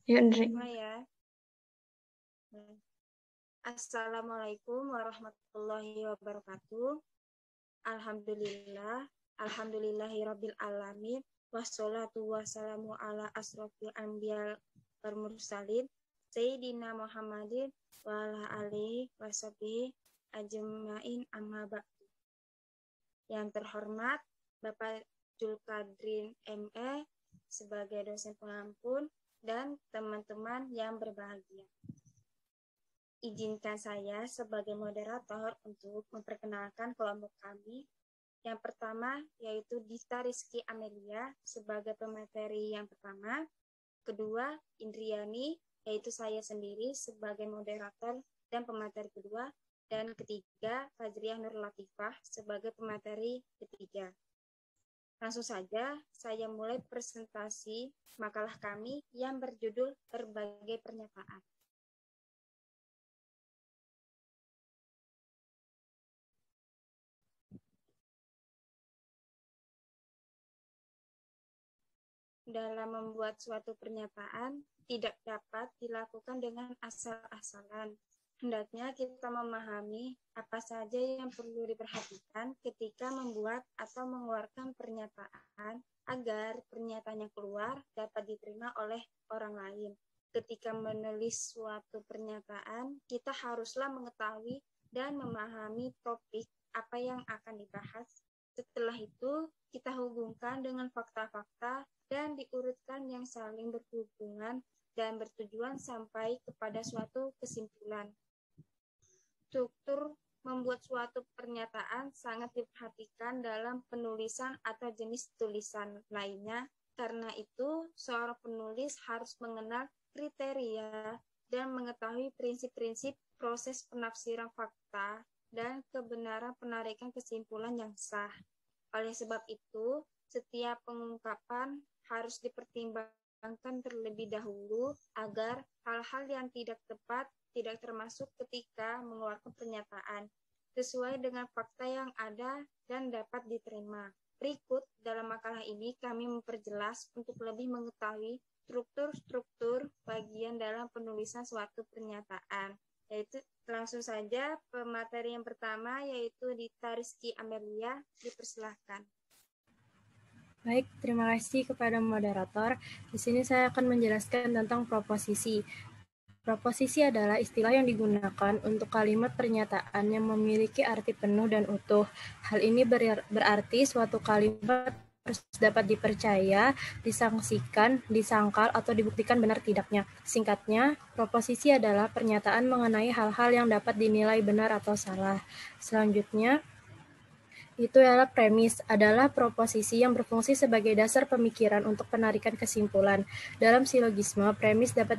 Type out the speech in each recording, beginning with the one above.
Ya, Indri. Mulai ya. Assalamualaikum warahmatullahi wabarakatuh. Alhamdulillah. Alhamdulillahirabbil alamin. Wassalatu wassalamu ala asrofil anbiya wal mursalin. Sayyidina Muhammadin wa ala alihi washabihi ajmain amma ba'du. Yang terhormat Bapak Julkadrin ME sebagai dosen pengampun dan teman-teman yang berbahagia. Izinkan saya sebagai moderator untuk memperkenalkan kelompok kami. Yang pertama yaitu Dista Rizky Amelia sebagai pemateri yang pertama. Kedua, Indriani, yaitu saya sendiri sebagai moderator dan pemateri kedua. Dan ketiga, Fajriah Nur Latifah sebagai pemateri ketiga. Langsung saja, saya mulai presentasi makalah kami yang berjudul Berbagai Pernyataan. Dalam membuat suatu pernyataan tidak dapat dilakukan dengan asal-asalan. Hendaknya kita memahami apa saja yang perlu diperhatikan ketika membuat atau mengeluarkan pernyataan agar pernyataan yang keluar dapat diterima oleh orang lain. Ketika menulis suatu pernyataan, kita haruslah mengetahui dan memahami topik apa yang akan dibahas. Setelah itu, kita hubungkan dengan fakta-fakta dan diurutkan yang saling berhubungan dan bertujuan sampai kepada suatu kesimpulan. Struktur membuat suatu pernyataan sangat diperhatikan dalam penulisan atau jenis tulisan lainnya. Karena itu, seorang penulis harus mengenal kriteria dan mengetahui prinsip-prinsip proses penafsiran fakta dan kebenaran penarikan kesimpulan yang sah. Oleh sebab itu, setiap pengungkapan harus dipertimbangkan terlebih dahulu agar hal-hal yang tidak tepat tidak termasuk ketika mengeluarkan pernyataan sesuai dengan fakta yang ada dan dapat diterima. Berikut dalam makalah ini kami memperjelas untuk lebih mengetahui struktur-struktur bagian dalam penulisan suatu pernyataan. Yaitu langsung saja pemateri yang pertama yaitu Dita Rizky Amelia, dipersilahkan. Baik, terima kasih kepada moderator. Di sini saya akan menjelaskan tentang proposisi. Proposisi adalah istilah yang digunakan untuk kalimat pernyataan yang memiliki arti penuh dan utuh. Hal ini berarti suatu kalimat harus dapat dipercaya, disangsikan, disangkal, atau dibuktikan benar tidaknya. Singkatnya, proposisi adalah pernyataan mengenai hal-hal yang dapat dinilai benar atau salah. Selanjutnya, itu adalah premis, adalah proposisi yang berfungsi sebagai dasar pemikiran untuk penarikan kesimpulan. Dalam silogisme, premis dapat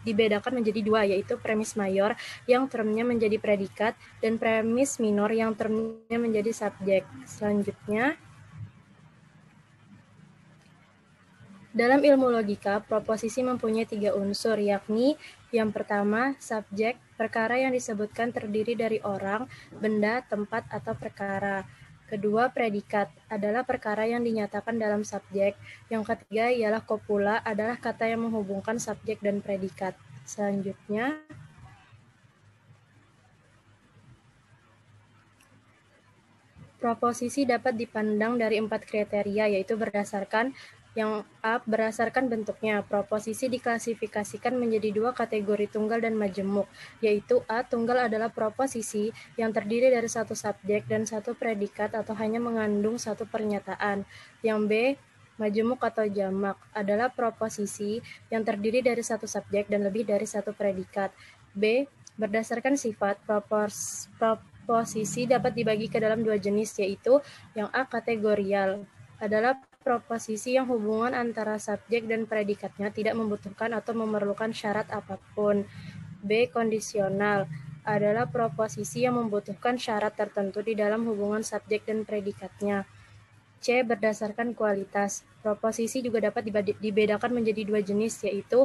dibedakan menjadi dua, yaitu premis mayor yang termnya menjadi predikat dan premis minor yang termnya menjadi subjek. Selanjutnya, dalam ilmu logika, proposisi mempunyai 3 unsur, yakni yang pertama, subjek, perkara yang disebutkan terdiri dari orang, benda, tempat, atau perkara. Kedua, predikat, adalah perkara yang dinyatakan dalam subjek. Yang ketiga ialah copula, adalah kata yang menghubungkan subjek dan predikat. Selanjutnya, proposisi dapat dipandang dari 4 kriteria, yaitu berdasarkan yang A, berdasarkan bentuknya. Proposisi diklasifikasikan menjadi 2 kategori tunggal dan majemuk, yaitu A, tunggal adalah proposisi yang terdiri dari satu subjek dan satu predikat atau hanya mengandung satu pernyataan. Yang B, majemuk atau jamak adalah proposisi yang terdiri dari satu subjek dan lebih dari satu predikat. B, berdasarkan sifat, proposisi dapat dibagi ke dalam 2 jenis, yaitu yang A, kategorial, adalah proposisi yang hubungan antara subjek dan predikatnya tidak membutuhkan atau memerlukan syarat apapun. B, kondisional, adalah proposisi yang membutuhkan syarat tertentu di dalam hubungan subjek dan predikatnya. C, berdasarkan kualitas. Proposisi juga dapat dibedakan menjadi 2 jenis, yaitu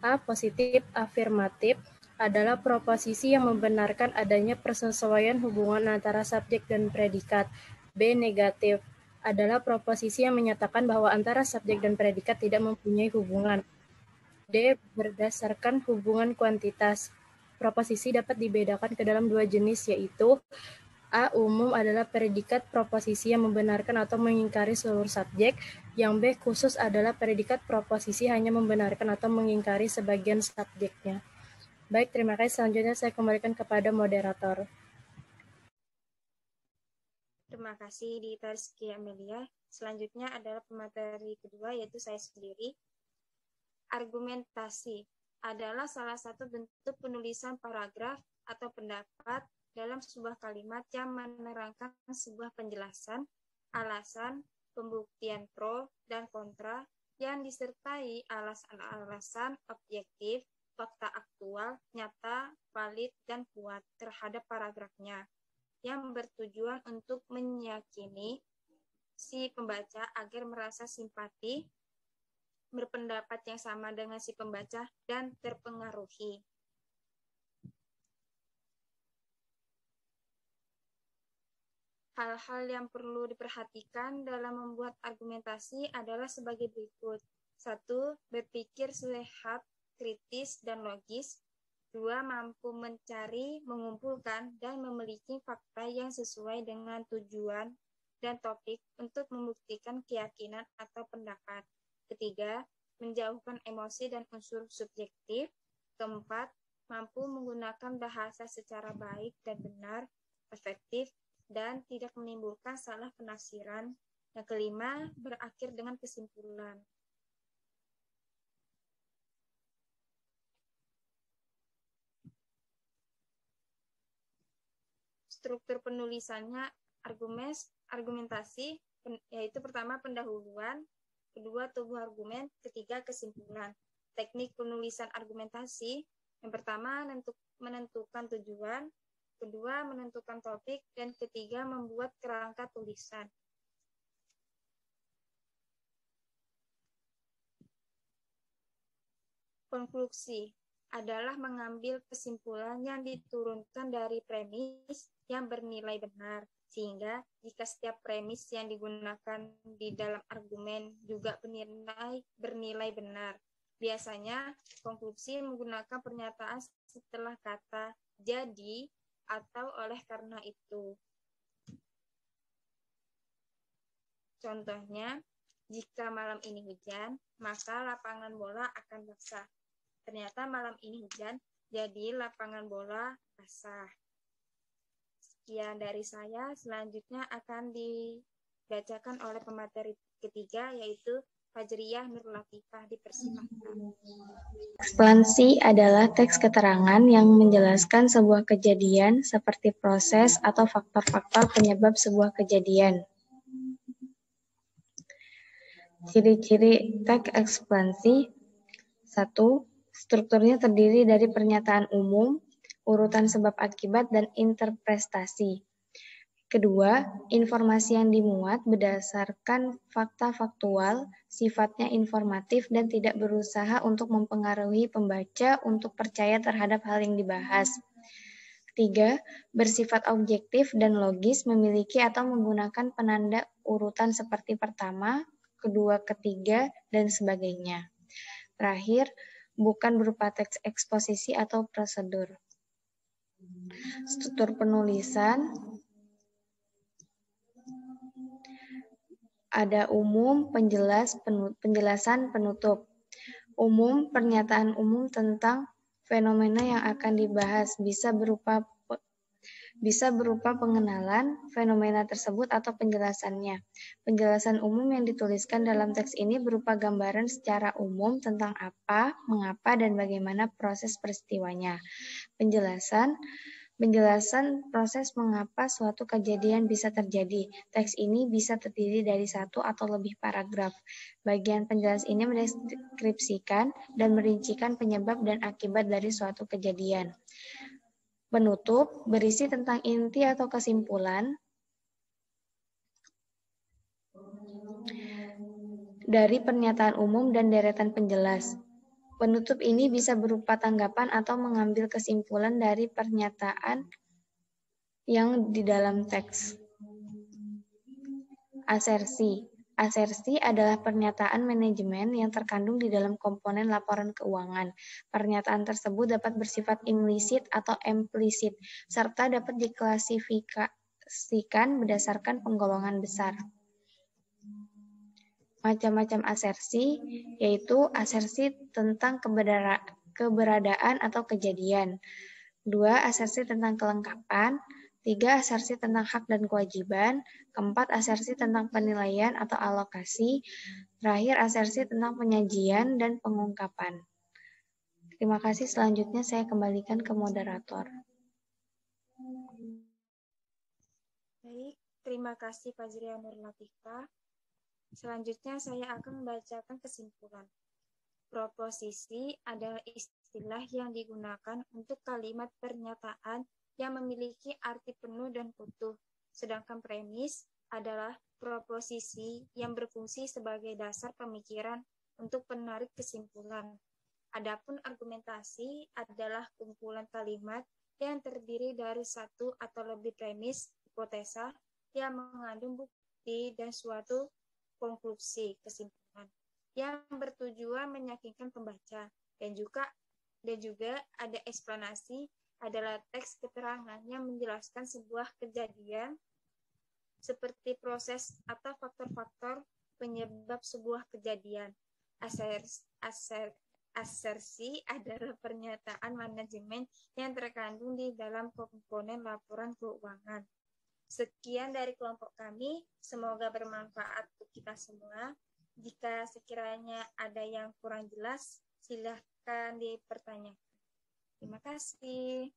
A, positif afirmatif, adalah proposisi yang membenarkan adanya persesuaian hubungan antara subjek dan predikat. B, negatif, adalah proposisi yang menyatakan bahwa antara subjek dan predikat tidak mempunyai hubungan. D. Berdasarkan hubungan kuantitas. Proposisi dapat dibedakan ke dalam dua jenis, yaitu A. Umum adalah predikat proposisi yang membenarkan atau mengingkari seluruh subjek. Yang B. Khusus adalah predikat proposisi hanya membenarkan atau mengingkari sebagian subjeknya. Baik, terima kasih. Selanjutnya saya kembalikan kepada moderator. Terima kasih Dita Rizky Amelia. Selanjutnya adalah pemateri kedua, yaitu saya sendiri. Argumentasi adalah salah satu bentuk penulisan paragraf atau pendapat dalam sebuah kalimat yang menerangkan sebuah penjelasan, alasan, pembuktian pro dan kontra yang disertai alasan-alasan objektif, fakta aktual, nyata, valid, dan kuat terhadap paragrafnya, yang bertujuan untuk meyakini si pembaca agar merasa simpati, berpendapat yang sama dengan si pembaca, dan terpengaruhi. Hal-hal yang perlu diperhatikan dalam membuat argumentasi adalah sebagai berikut. 1. Berpikir sehat, kritis, dan logis. 2. Mampu mencari, mengumpulkan, dan memiliki fakta yang sesuai dengan tujuan dan topik untuk membuktikan keyakinan atau pendapat. 3. Menjauhkan emosi dan unsur subjektif. 4. Mampu menggunakan bahasa secara baik dan benar, efektif, dan tidak menimbulkan salah penafsiran. Yang 5, berakhir dengan kesimpulan. Struktur penulisannya argumentasi, yaitu pertama pendahuluan, kedua tubuh argumen, ketiga kesimpulan. Teknik penulisan argumentasi, yang pertama menentukan tujuan, kedua menentukan topik, dan ketiga membuat kerangka tulisan. Konklusi adalah mengambil kesimpulan yang diturunkan dari premis yang bernilai benar, sehingga jika setiap premis yang digunakan di dalam argumen juga bernilai benar. Biasanya konklusi menggunakan pernyataan setelah kata jadi atau oleh karena itu. Contohnya, jika malam ini hujan, maka lapangan bola akan basah. Ternyata malam ini hujan, jadi lapangan bola basah. Sekian dari saya, selanjutnya akan dibacakan oleh pemateri ketiga, yaitu Fajriyah Nur Latifah. Dipersilahkan. Ekspansi adalah teks keterangan yang menjelaskan sebuah kejadian seperti proses atau faktor-faktor penyebab sebuah kejadian. Ciri-ciri teks ekspansi. 1. Strukturnya terdiri dari pernyataan umum, urutan sebab akibat, dan interpretasi. Kedua, informasi yang dimuat berdasarkan fakta faktual, sifatnya informatif dan tidak berusaha untuk mempengaruhi pembaca untuk percaya terhadap hal yang dibahas. Ketiga, bersifat objektif dan logis, memiliki atau menggunakan penanda urutan seperti pertama, kedua, ketiga, dan sebagainya. Terakhir, bukan berupa teks eksposisi atau prosedur. Struktur penulisan. Ada umum, penjelasan, penutup. Umum, pernyataan umum tentang fenomena yang akan dibahas, bisa berupa pengenalan fenomena tersebut atau penjelasannya. Penjelasan umum yang dituliskan dalam teks ini berupa gambaran secara umum tentang apa, mengapa, dan bagaimana proses peristiwanya. Penjelasan proses mengapa suatu kejadian bisa terjadi. Teks ini bisa terdiri dari satu atau lebih paragraf. Bagian penjelas ini mendeskripsikan dan merincikan penyebab dan akibat dari suatu kejadian. Penutup berisi tentang inti atau kesimpulan dari pernyataan umum dan deretan penjelas. Penutup ini bisa berupa tanggapan atau mengambil kesimpulan dari pernyataan yang di dalam teks. Asersi Asersi adalah pernyataan manajemen yang terkandung di dalam komponen laporan keuangan. Pernyataan tersebut dapat bersifat implisit atau implisit, serta dapat diklasifikasikan berdasarkan penggolongan besar. Macam-macam asersi, yaitu asersi tentang keberadaan atau kejadian. 2. Asersi tentang kelengkapan. 3. Asersi tentang hak dan kewajiban. 4. Asersi tentang penilaian atau alokasi. Terakhir, asersi tentang penyajian dan pengungkapan. Terima kasih. Selanjutnya saya kembalikan ke moderator. Baik, terima kasih Fajria Nur Latifah. Selanjutnya saya akan membacakan kesimpulan. Proposisi adalah istilah yang digunakan untuk kalimat pernyataan yang memiliki arti penuh dan utuh, sedangkan premis adalah proposisi yang berfungsi sebagai dasar pemikiran untuk menarik kesimpulan. Adapun argumentasi adalah kumpulan kalimat yang terdiri dari satu atau lebih premis, hipotesa, yang mengandung bukti dan suatu konklusi kesimpulan yang bertujuan meyakinkan pembaca, dan juga ada eksplanasi adalah teks keterangan yang menjelaskan sebuah kejadian seperti proses atau faktor-faktor penyebab sebuah kejadian. Asersi adalah pernyataan manajemen yang terkandung di dalam komponen laporan keuangan. Sekian dari kelompok kami, semoga bermanfaat untuk kita semua. Jika sekiranya ada yang kurang jelas, silakan dipertanyakan. Terima kasih.